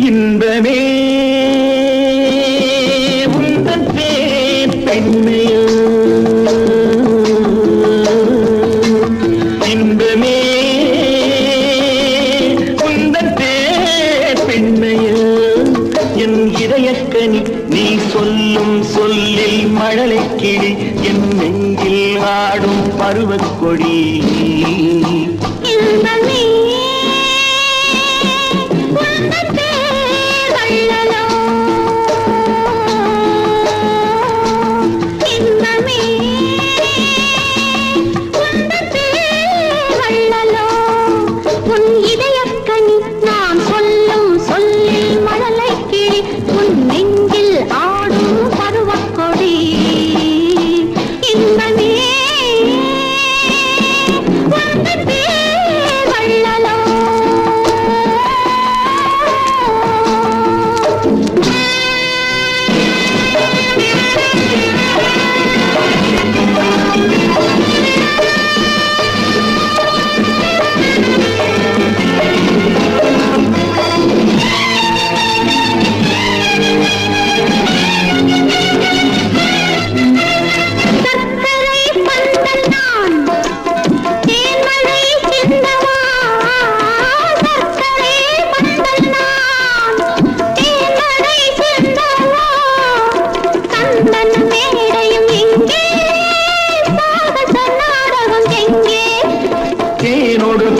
இன்பமே உந்தன் பேர் பெண்மையோ, இன்பமே உந்தன் பேர் பெண்மையோ, என் இதயக்கனி நீ சொல்லும் சொல்லில் மழலை கிளி, என் நெஞ்சில் ஆடும் பருவக்கொடி.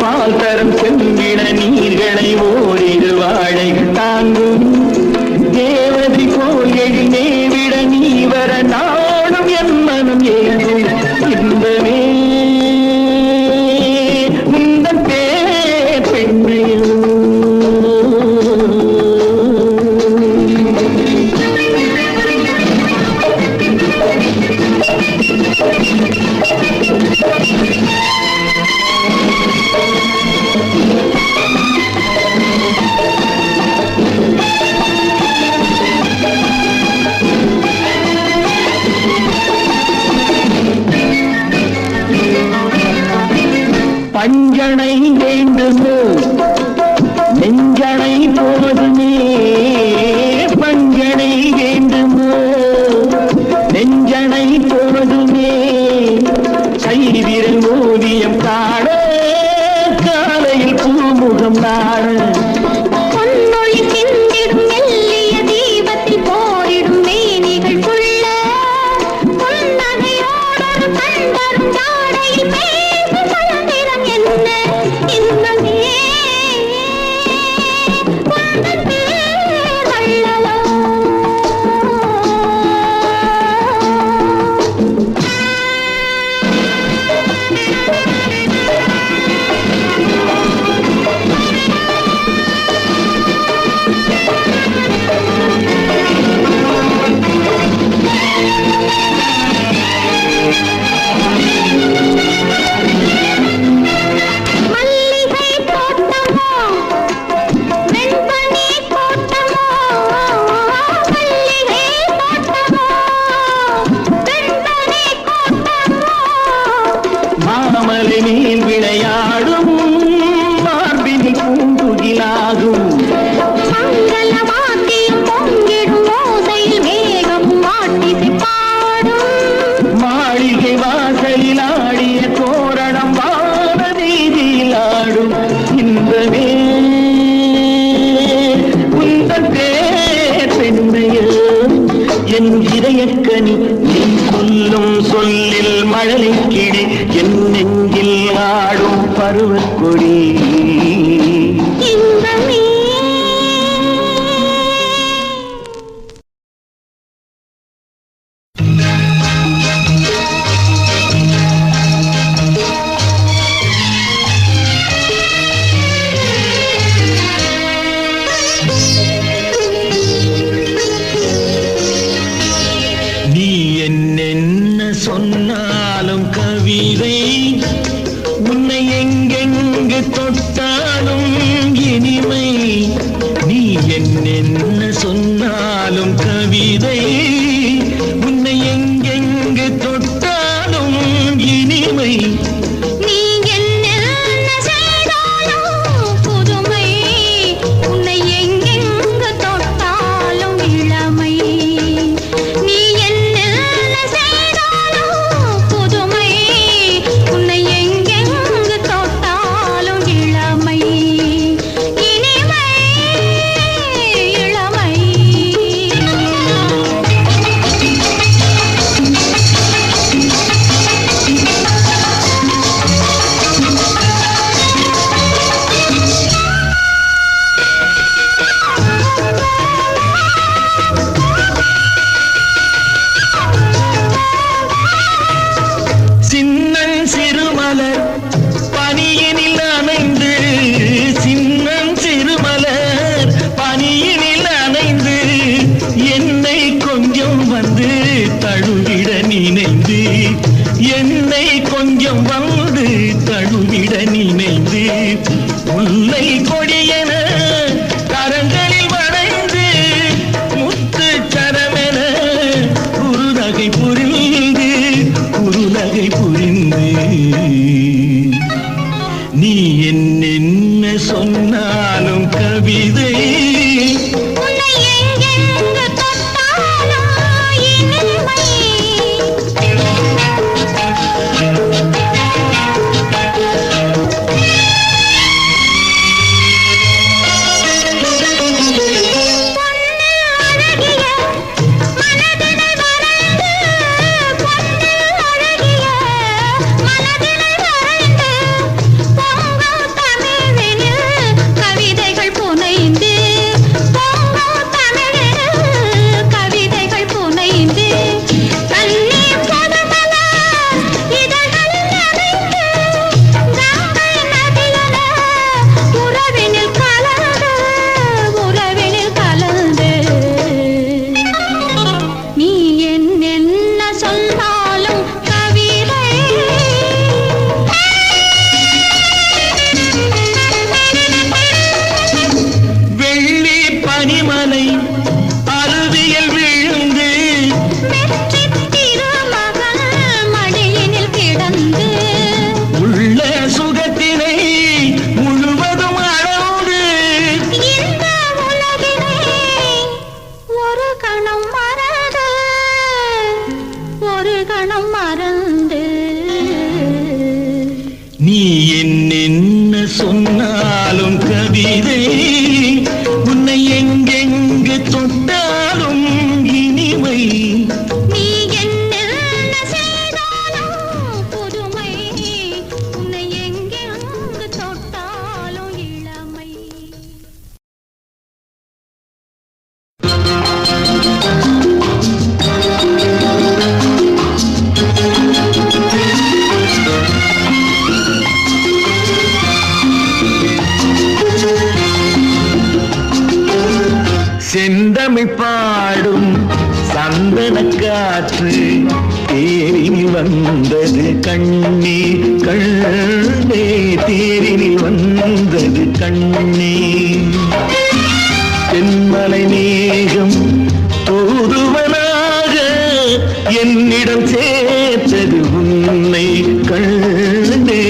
பால் தரும் செம்பிட நீர்களை ஓரிரு வாழைகள் தாங்கும் தேவதை போல் எழிலே விட நீ வர நாடும் என் மனம் ஏங்கும். இன்பமே உந்தன் பேர் பெண்மையோ, பஞ்சனை வேண்டுமோ நெஞ்சனை போதுமே, பஞ்சனை வேண்டுமோ நெஞ்சனை போதுமே, கைவிரல் ஓவியம் காண காலையில் பூமுகம் நாட, மாமலையில் விளையாடும் மார்பினில் பூங்குகிலாகும், மாளிகை வாசலில் ஆடிய தோரணம் வான வீதியில் ஆடும். இன்பமே உந்தன் பேர் பெண்மையோ, என் இதயக்கனி நீ சொல்லும் சொல்லில் மழலை கிளி, என் நெஞ்சில் ஆடும் பருவக்கொடி. நீ என்ன சொன்னாலும் கவிதை, உன்னை எங்கெங்கு தொட்டாலும் இனிமை. நீ என்ன சொன்னாலும் சொன்னாலும் கவிதை உன்னை எங்கெங்கு தொட்டாலும் இனிமை என்னை கொஞ்சம் வந்து தழுவிட நினைந்து முல்லை கொடியென கரங்களில் வளைந்து முத்து சரமென குறுநகை புரிந்து நீ என்ன சொன்னாலும் கவிதை நீ என்ன சொன்னாலும் கவிதை உன்னை எங்கெங்கு தொட்டாலும் இனிமை நீ என்ன செய்தாலும் புதுமை உன்னை எங்கெங்கு தொட்டாலும் இளமை செந்தமிழ் பாடும் சந்தன காற்று தேரினில் வந்தது கண்ணே கண்ணே தேரினில் வந்தது கண்ணே தென்மலை மேகம் தூதுவனாக என்னிடம் சேர்த்தது உன்னை கண்ணே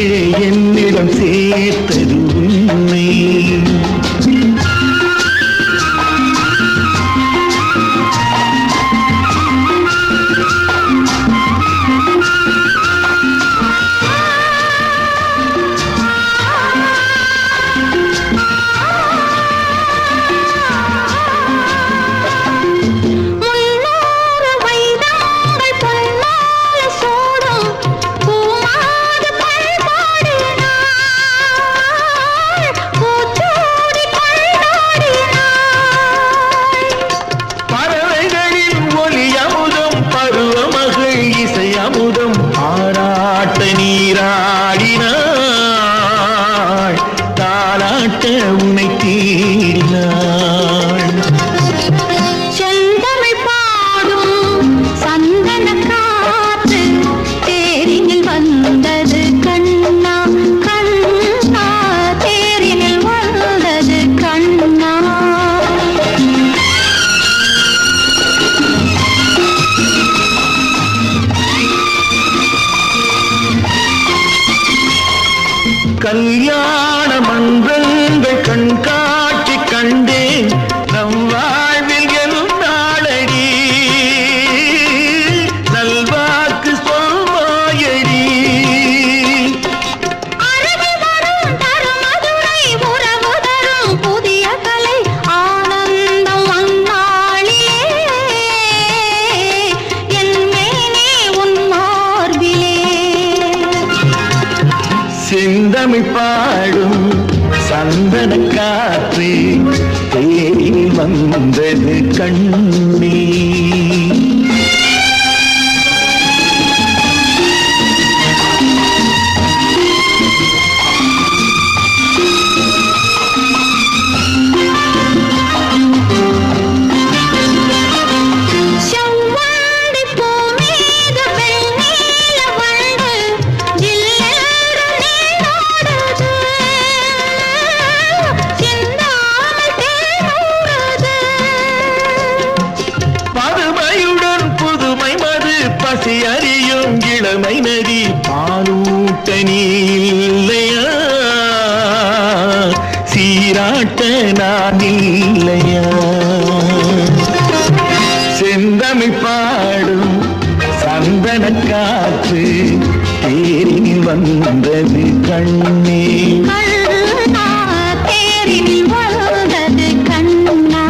என்னிடம் சேர்த்தது உன்னை முன்னூறு வைதங்கள் பொன்னாக செந்தமிழ் பாடும் சந்தன காற்று தேரில் வந்தது கண்ணே. அறியும் இளமை நதி பாலூட்ட நீல்லையா, சீராட்ட நான் இல்லையா. செந்தமிழ் பாடும் சந்தன காற்று தேரில் வந்தது கண்ணே. தேரில் வந்தது கண்ணா.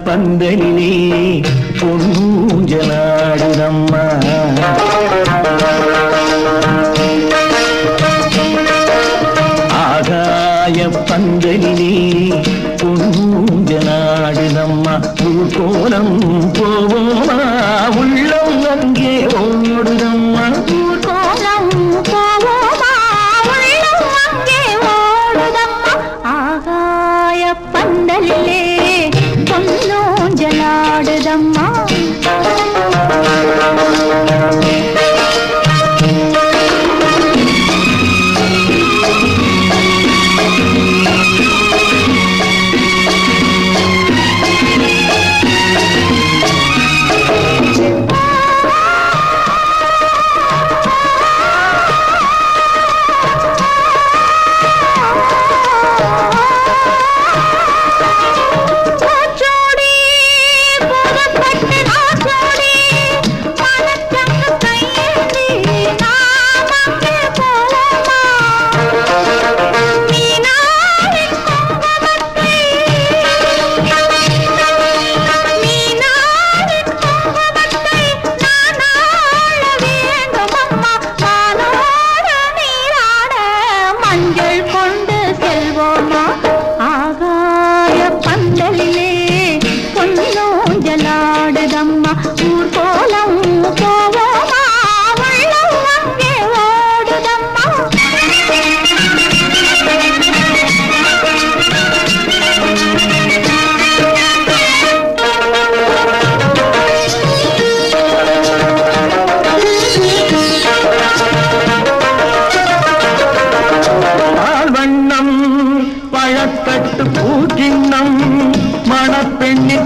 பந்தலிலே பொன்னூஞ்சலாடுதம்மா, ஆகாய பந்தலிலே பொன்னூஞ்சலாடுதம்மா. ஊர்கோலம் போவோமா உள்ளம் அங்கே ஓடுதம்மா, ஊர்கோலம் போவோமா உள்ளம் அங்கே ஓடுதம்மா. ஆகாய பந்தலிலே பொன்னூஞ்சலாடுதம்மா.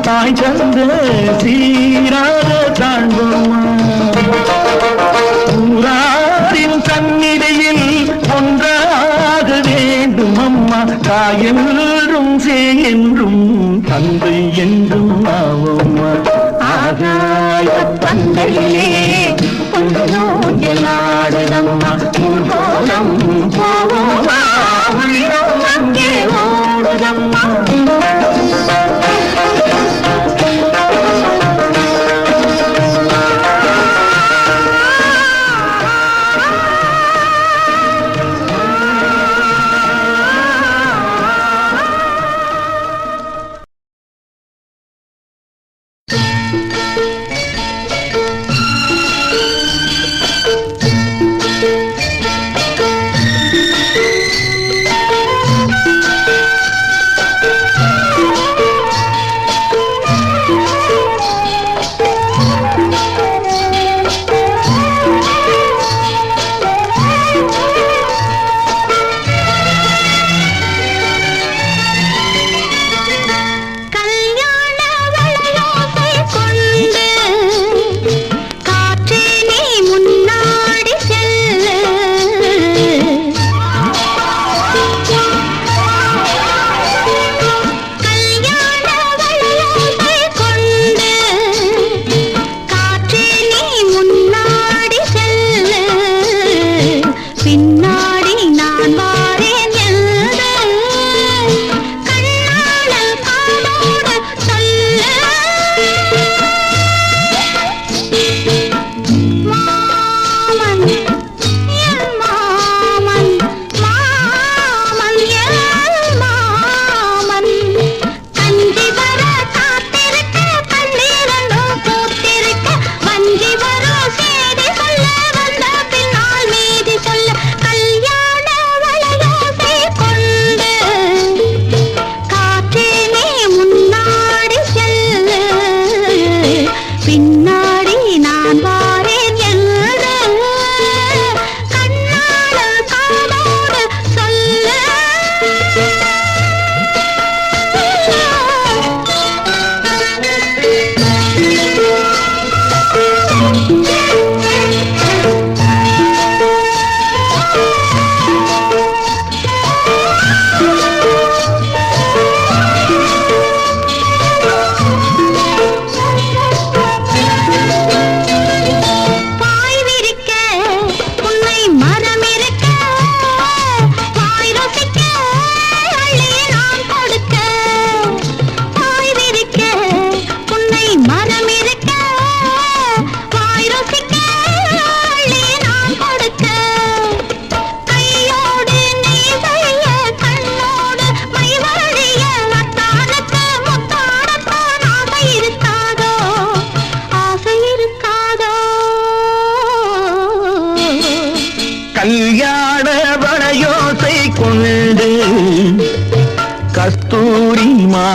தாய் தந்த சீராக தாழ்வோமா, ஊராரின் சந்நிதியில் ஒன்றாக வேண்டும் அம்மா. தாய் என்றும் சே என்றும் தந்தை என்றும் ஆவோமா. ஆகாய பந்தலிலே பொன்னூஞ்சலாடுதம்மா, ஊர்கோலம் போவோமா உள்ளம் அங்கே ஓடுதம்மா.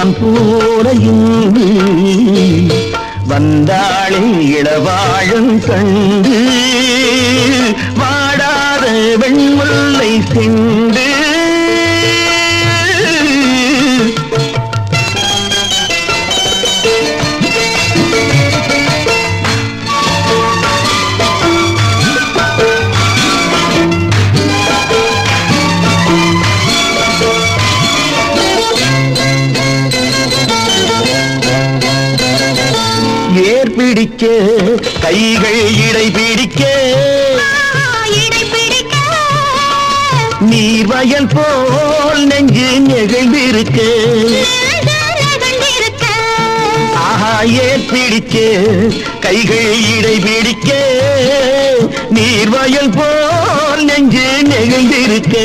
மான் போல இன்று வந்தாளே இளவாழும் கண்டு வாடாத வெண்முல்லை செண்டு பிடிக்க கைகள் இடை பிடிக்க நீர்வயல் போல் நெஞ்சு நெகிழ்ந்திருக்க ஆஹா ஏர் பிடிக்க கைகள் இடை பிடிக்க நீர்வயல் போல் நெஞ்சு நெகிழ்ந்திருக்க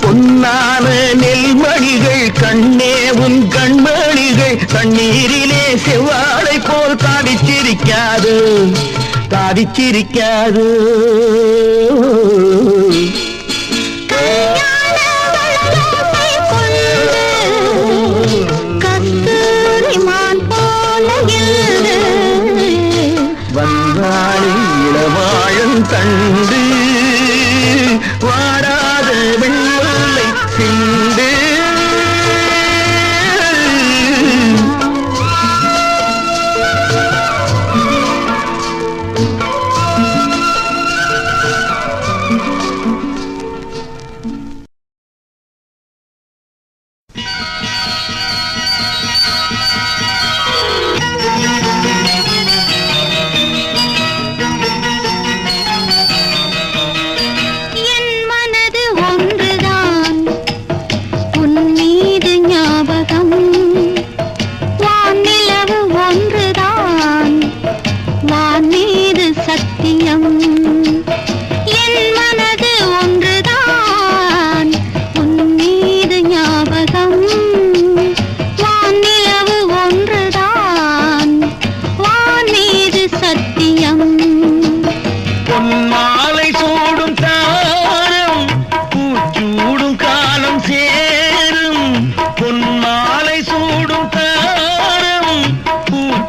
பொன்னான நெல்மணிகள் கண்ணே உன் கண்மணிகள் கண்ணீரிலே செவ்வாழை போல் காதிச்சிருக்காது காதிச்சிருக்காது வந்தாளி இளவாழும் தண்டு வாடாத வெண்முல்லை சிந்து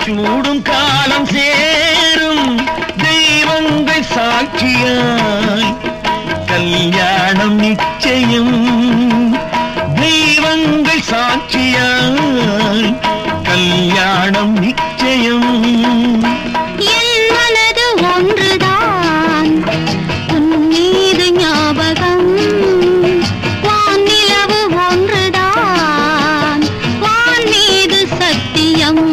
சூடும் காலம் சேரும் தெய்வங்கள் சாட்சியாய் கல்யாணம் நிச்சயம் தெய்வங்கள் சாட்சியாய் கல்யாணம் நிச்சயம் என் மனது ஒன்றுதான் உன் மீது ஞாபகம் வானிலவு ஒன்றுதான் வான் மீது சத்தியம்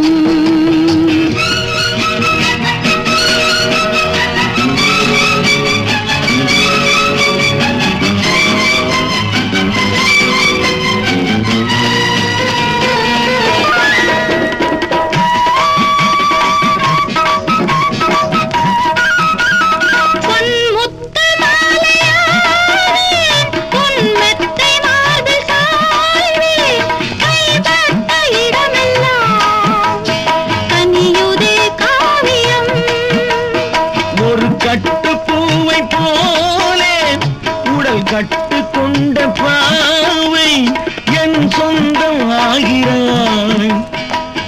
கட்டு கொண்ட பாவை என் சொந்தம் ஆகிறாய்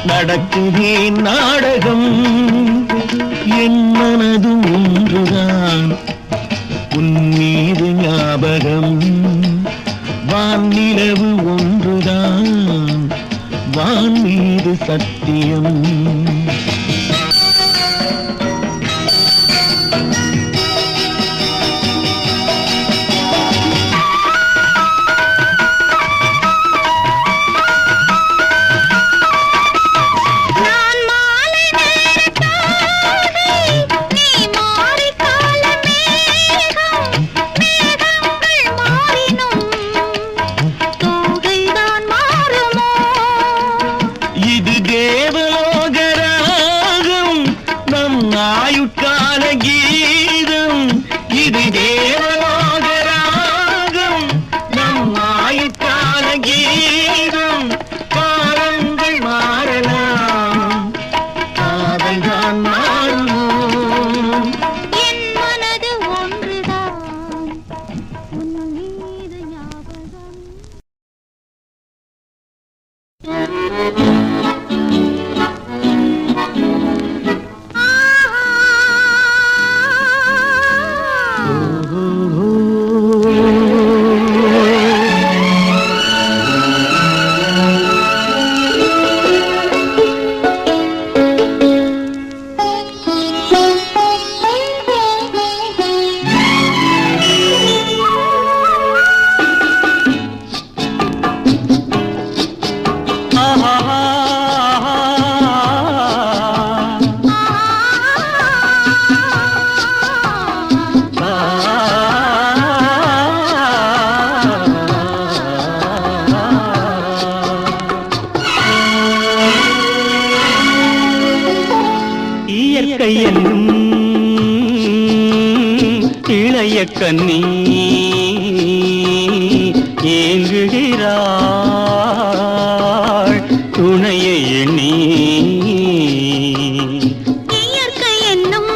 நடக்குதே நாடகம் என் மனது ஒன்றுதான் உன் மீது ஞாபகம் வானிலவு ஒன்றுதான் வான் மீது சத்தியம் ஆயுட்கால கீதம் இது தேவலோகராகம் நம் ஆயுட்கால கீதம் காலங்கள் மாறலாம் காதல்தான் மாறுமோ என் மனது ஒன்றுதான் உன் மீது ஞாபகம் இளைய கன்னி ஏங்குகிறாள் துணையை எண்ணி. இயற்கை என்னும்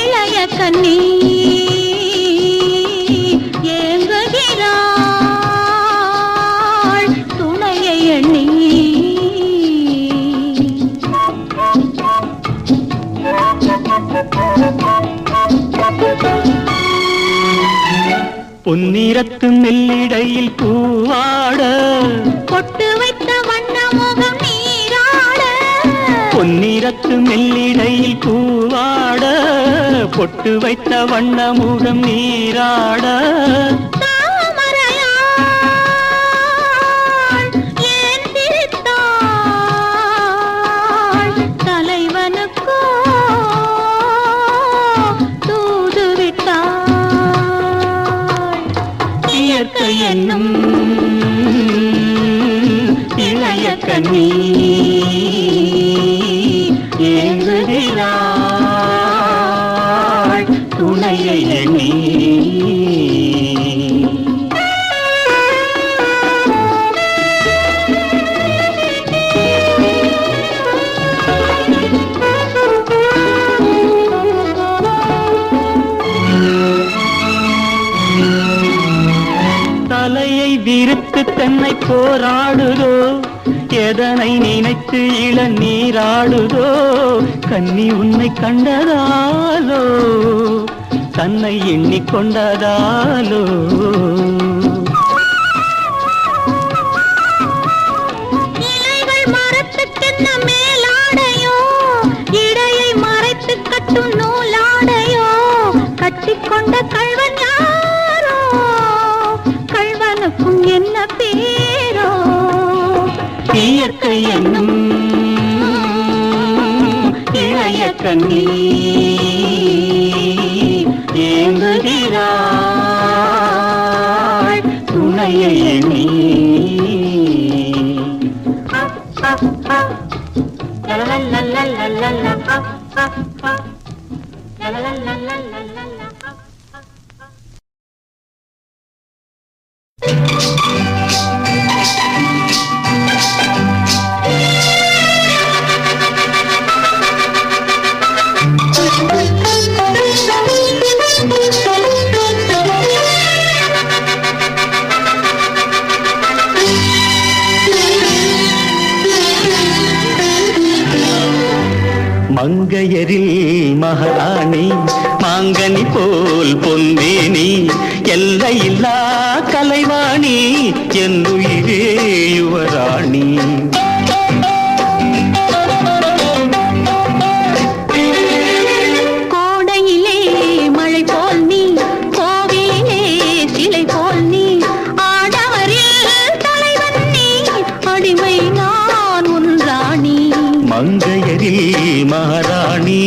இளைய கன்னி ஏங்குகிறாள் துணையை எண்ணி. பொன்னிறத்து மெல்லிடையில் பூவாட பொட்டு வைத்த வண்ண முகம் நீராட. பொன்னிறத்து மெல்லிடையில் பூவாட பொட்டு வைத்த வண்ண முகம் நீராட. தாமரையாள் ஏன் சிரித்தாள் தலைவனுக்கோ தூது விட்டாள். இயற்கை என்னும் இளைய கன்னி ஏங்குகிறாள் துணையை எண்ணி. தலையை விரித்து தன்னை போராடுதோ எதனை நினைத்து இளநீராடுதோ. கன்னி உன்னை கண்டதாலோ தன்னை எண்ணிக்கொண்டதாலோ. இலைகள் மரத்துக்கென்ன மேலாடையோ இடையை மறைத்து கட்டும் நூலாடையோ. கட்டிக்கொண்ட கள்வன் யாரோ கள்வனுக்கும் என்ன பேரோ. இயற்கை என்னும் இளைய கன்னி ஏங்குகிறாள் துணையை எண்ணி. மங்கையரில் மகாராணி மாங்கனி போல் பொன்னேனி எல்லையில்லா கலைவாணி என்னுயிரே யுவராணி. கோடையிலே மழை போல் நீ கோவிலே சிலை போல் நீ ஆடவரில் தலைவன் நீ அடிமை நான் உன் ராணி. மங்கையரில் மகாராணி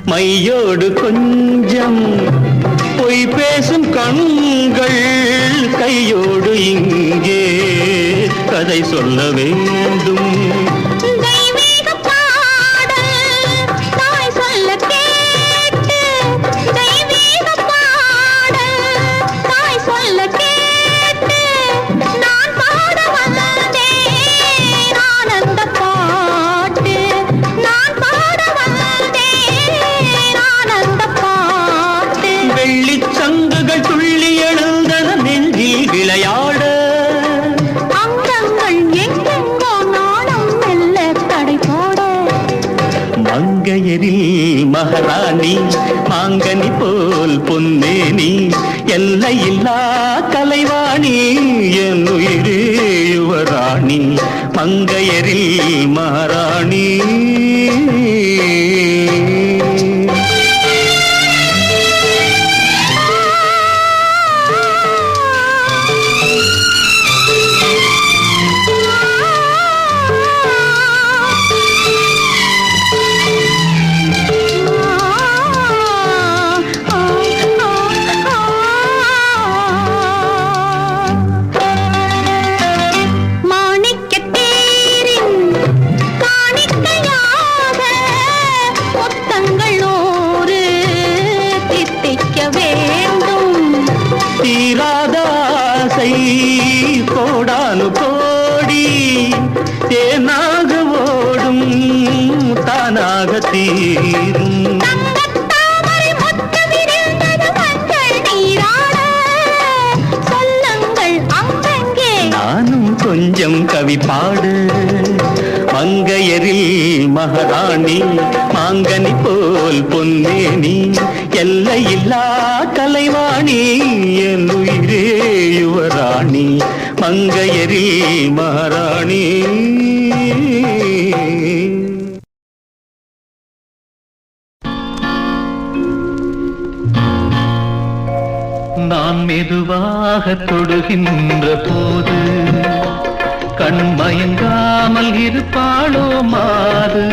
மையோடு கொஞ்சம் பொய் பேசும் கண்கள் கையோடு இங்கே கதை சொல்ல வேண்டும். தெய்வீக பாடல் தாய் சொல்ல கேட்டு தெய்வீக பாடல் தாய் சொல்ல கேட்டு நான் பாட வந்தேன் ஆனந்த பாட்டு. நான் பாட வந்தேன் ஆனந்த பாட்டு. வெள்ளிச் சங்குகள் துள்ளி எழுந்தன நெஞ்சில் விளையாட. அங்கங்கள் எங்கெங்கோ நாணம் மெல்ல தடை போட. மங்கையரில் மகாராணி மாங்கனி போல் பொன்னேனி எல்லையில்லா கலைவாணி என்னுயிரே யுவராணி. மங்கையரில் மகாராணி தானாக தீரும். தங்கத்தாமரை மொட்டு விரிந்தது மஞ்சள் நீராட. சொல்லுங்கள் அங்கங்கே நானும் கொஞ்சம் கவி பாடு. மங்கையரில் மகாராணி மாங்கனி போல் பொன்னேனி எல்லையில்லா கலைவாணி என் உயிரே யுவராணி மங்கையரில் மகாராணி. நான் மெதுவாக தொடுகின்ற போது கண்மயங்காமல் இருப்பாளோ மாது.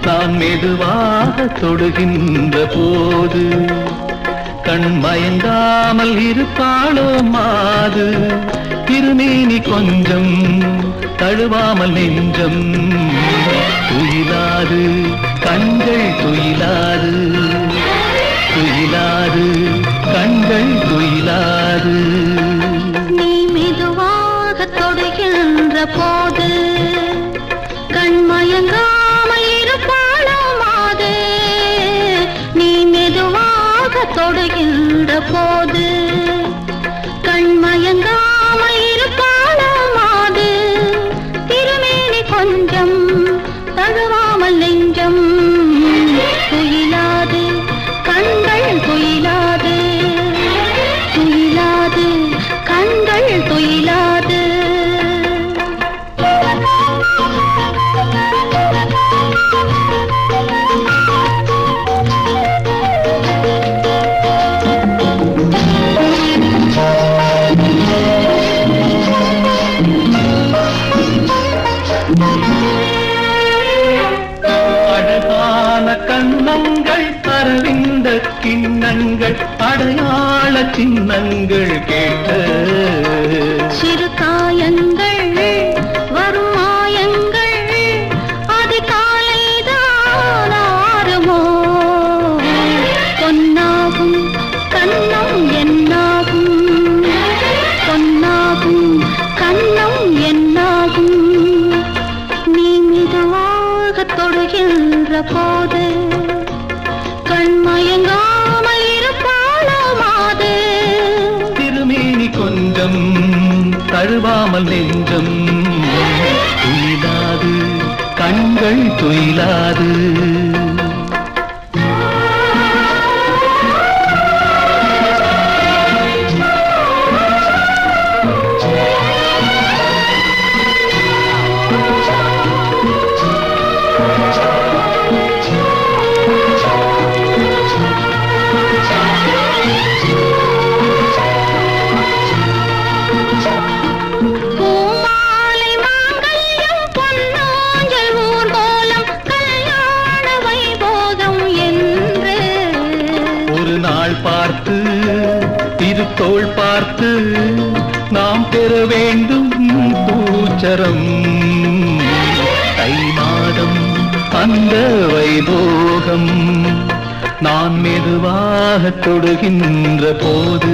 நான் மெதுவாக தொடுகின்ற போது கண்மயங்காமல் இருப்பாளோ மாது. திருமேனி கொஞ்சம் தழுவாமல் நெஞ்சம் துயிலாது, கண்கள் துயிலாது, துயிலாது, கண்கள் துயிலாது. நீ மெதுவாக தொடுகின்ற போது கண்மயங்காமல் இருப்பாளோ மாது. நீ மெதுவாக தொடுகின்ற போது கண்மயங்காமல் இருப்பாளோ மாது. திருமேனி கொஞ்சம் தழுவாமல் நெஞ்சம் துயிலாது, கண்கள் துயிலாது, துயிலாது, கண்கள் துயிலாது. அழகான கண்ணங்கள் அரவிந்த கிண்ணங்கள் அடையாள சின்னங்கள் கேட்ட சிறு காயங்கள் வரும் மாயங்கள் அதிகாலைதான் ஆறுமோ. பொன்னாகும் கண்ணம் என்னாகும், பொன்னாகும் கண்ணம் என்னாகும். நீ மெதுவாக தொடுகின்ற போது கண்மயங்காமல் இருப்பாளோ மாது. திருமேனி கொஞ்சம் தழுவாமல் நெஞ்சம் துயிலாது, கண்கள் துயிலாது. பூமாலை மாங்கல்யம் பொன்னாஞ்சல் ஊர்கோலம் கல்யாண வைபோகம் என்று ஒரு நாள் பார்த்து திருத்தோள் பார்த்து நாம் பெற வேண்டும் பூச்சரம். தை மாதம் அந்த வைபோகம் நான் மெதுவாக தொடுகின்ற போது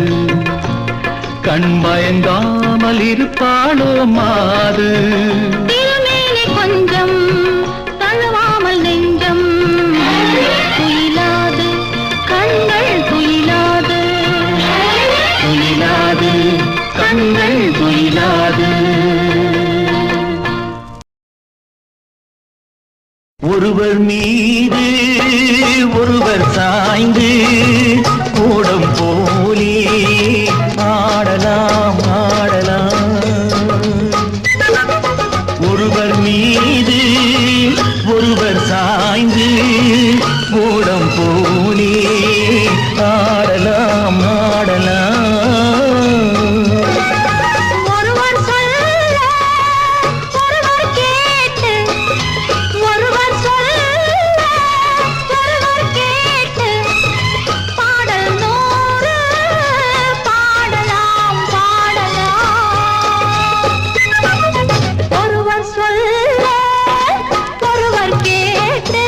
கண்மயங்காமல் இருப்பாளோ மாது. திருமேனி கொஞ்சம் தழுவாமல் நெஞ்சம் துயிலாது, கண்கள் துயிலாது, துயிலாது, கண்கள் துயிலாது. ஒருவர் மீது ஒருவர் சாய்ந்து கூடம் போலே ஆடலாம் ஆடலாம். ஒருவர் மீது ஒருவர் சாய்ந்து கூடம் போலே ஆடலாம் ஆடலாம். ஒருவர் சொல்ல ஒருவர் கேட்டு, ஒருவர் சொல்ல ஒருவர் கேட்டு பாடல் நூறு பாடலாம் பாடலாம். ஒருவர் சொல்ல ஒருவர் கேட்டு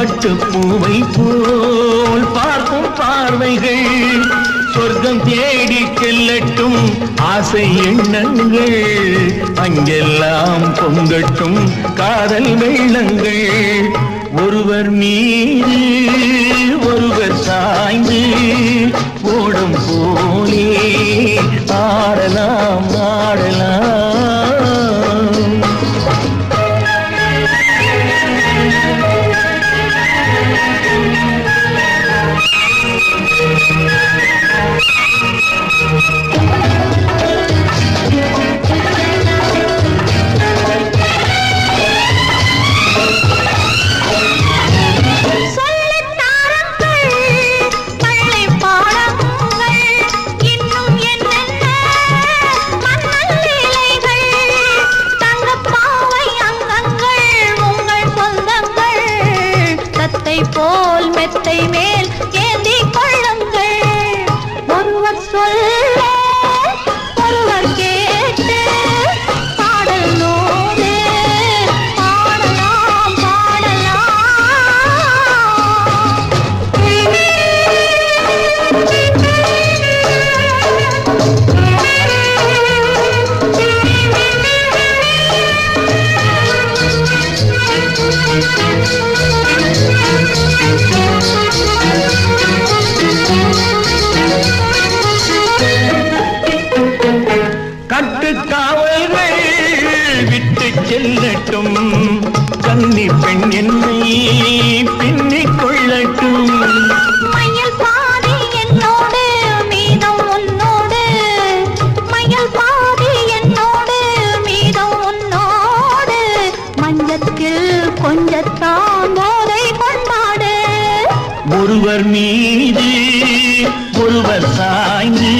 பட்டுப்பூவை போல் பார்க்கும் பார்வைகள் சொர்க்கம் தேடி செல்லட்டும் ஆசை எண்ணங்கள் அங்கெல்லாம் பொங்கட்டும் காதல் வெள்ளங்கள் ஒருவர் மீது ஒருவர் சாய்ந்து ஓடும் போலே ஆடலாம் ஆடலாம். போல் மெத்தை மேல் ஏந்தி கொள்ளுங்கள் ஒருவர் சொல்ல ஒருவர் கேட்டு பாடல் நோடு பாடலாம் கட்டுக்காவல்கள் விட்டு செல்லட்டும் கன்னி பெண் என்னை பின்னிக் கொள்ளட்டும். மயில் பாதி என்னோடு மீதம் உன்னோடு மயில் பாதி என்னோடு மீதம் உன்னோடு மஞ்சத்தில் கொஞ்சத்தான் போதை கொண்டாடு ஒருவர் மீது ஒருவர் சாய்ந்து